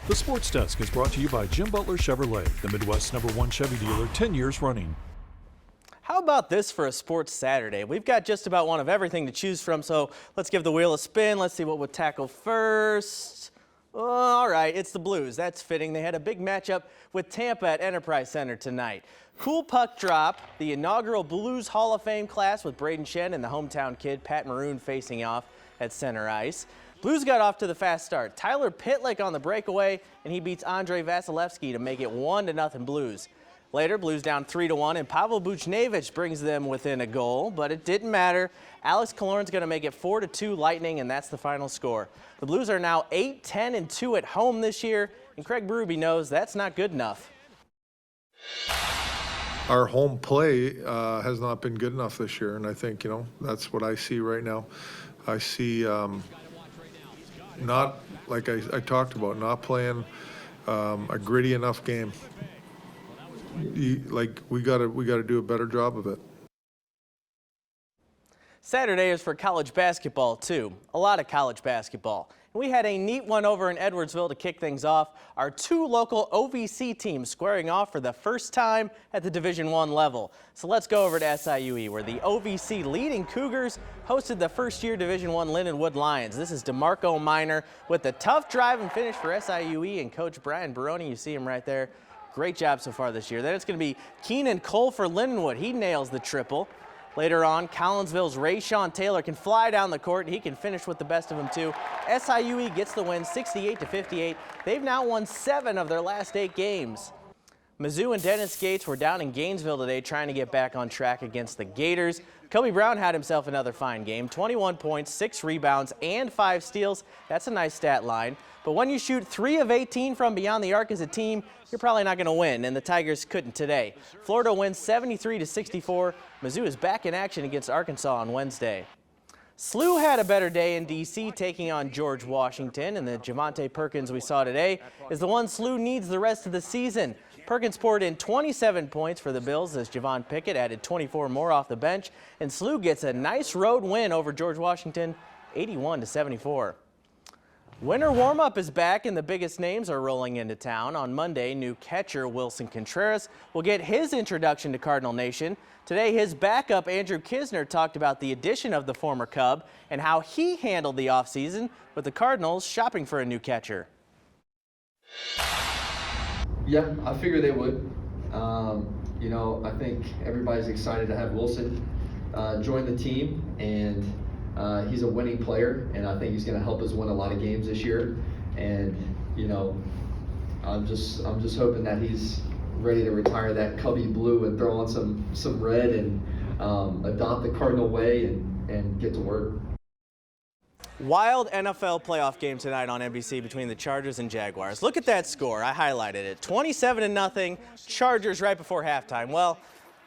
The Sports Desk is brought to you by Jim Butler Chevrolet, the Midwest's #1 Chevy dealer, 10 years running. How about this for a sports Saturday? We've got just about one of everything to choose from, so let's give the wheel a spin. Let's see what we'll tackle first. All right, it's the Blues. That's fitting. They had a big matchup with Tampa at Enterprise Center tonight. Cool puck drop, the inaugural Blues Hall of Fame class with Braden Shen and the hometown kid Pat Maroon facing off at center ice. Blues got off to the fast start. Tyler Pitlick on the breakaway, and he beats Andrei Vasilevsky to make it 1-0 Blues. Later, Blues down 3-1, and Pavel Buchnevich brings them within a goal, but it didn't matter. Alex Killorn's going to make it 4-2 Lightning, and that's the final score. The Blues are now 8-10-2 at home this year, and Craig Berube knows that's not good enough. Our home play has not been good enough this year, and I think, that's what I see right now. I see not, like I talked about, not playing a gritty enough game. We gotta do a better job of it. Saturday is for college basketball too. A lot of college basketball. We had a neat one over in Edwardsville to kick things off. Our two local OVC teams squaring off for the first time at the Division I level. So let's go over to SIUE, where the OVC leading Cougars hosted the first-year Division I Lindenwood Lions. This is DeMarco Minor with the tough drive and finish for SIUE and Coach Brian Baroni. You see him right there. Great job so far this year. Then it's going to be Keenan Cole for Lindenwood. He nails the triple. Later on, Collinsville's Rayshawn Taylor can fly down the court, and he can finish with the best of them too. SIUE gets the win 68-58. They've now won 7 of their last 8 games. Mizzou and Dennis Gates were down in Gainesville today trying to get back on track against the Gators. Kobe Brown had himself another fine game, 21 points, 6 rebounds, and 5 steals. That's a nice stat line. But when you shoot 3 of 18 from beyond the arc as a team, you're probably not going to win, and the Tigers couldn't today. Florida wins 73-64. Mizzou is back in action against Arkansas on Wednesday. SLU had a better day in D.C. taking on George Washington, and the Javante Perkins we saw today is the one SLU needs the rest of the season. Perkins poured in 27 points for the Bills as Javon Pickett added 24 more off the bench, and SLU gets a nice road win over George Washington, 81-74. Winter warm-up is back, and the biggest names are rolling into town. On Monday, new catcher Wilson Contreras will get his introduction to Cardinal Nation. Today, his backup Andrew Kisner talked about the addition of the former Cub and how he handled the offseason with the Cardinals shopping for a new catcher. Yeah, I figured they would. I think everybody's excited to have Wilson join the team, and he's a winning player, and I think he's going to help us win a lot of games this year. And I'm just hoping that he's ready to retire that Cubby blue and throw on some red and adopt the Cardinal way and get to work. Wild NFL playoff game tonight on NBC between the Chargers and Jaguars. Look at that score. I highlighted it. 27-0, Chargers right before halftime. Well,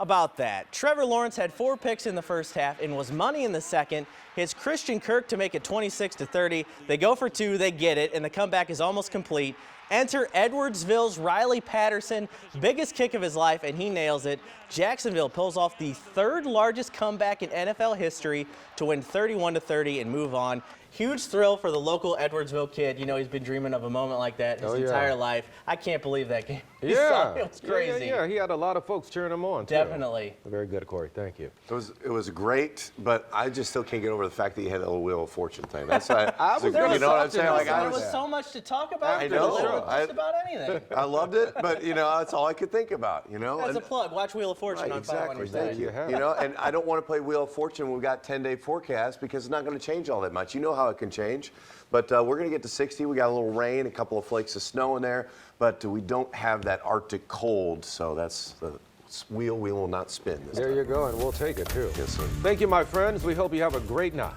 about that. Trevor Lawrence had 4 picks in the first half and was money in the second. Hits Christian Kirk to make it 26-30. They go for 2, they get it, and the comeback is almost complete. Enter Edwardsville's Riley Patterson, biggest kick of his life, and he nails it. Jacksonville pulls off the 3rd largest comeback in NFL history to win 31-30 and move on. Huge thrill for the local Edwardsville kid. He's been dreaming of a moment like that his entire life. I can't believe that game. Yeah. It was crazy. Yeah, he had a lot of folks cheering him on, too. Definitely. Very good, Corey. Thank you. It was great, but I just still can't get over the fact that you had a little Wheel of Fortune thing. That's you know what I'm saying? There was so much to talk about. I know. Just about anything. I loved it, but that's all I could think about. As a plug, watch Wheel of Fortune on Fox. Exactly. Thank you. And I don't want to play Wheel of Fortune when we've got 10-day forecast because it's not going to change all that much. You know how it can change. But we're going to get to 60. We got a little rain, a couple of flakes of snow in there, but we don't have that Arctic cold, so that's the wheel we will not spin this time. There you go, and we'll take it, too. Yes, sir. Thank you, my friends. We hope you have a great night.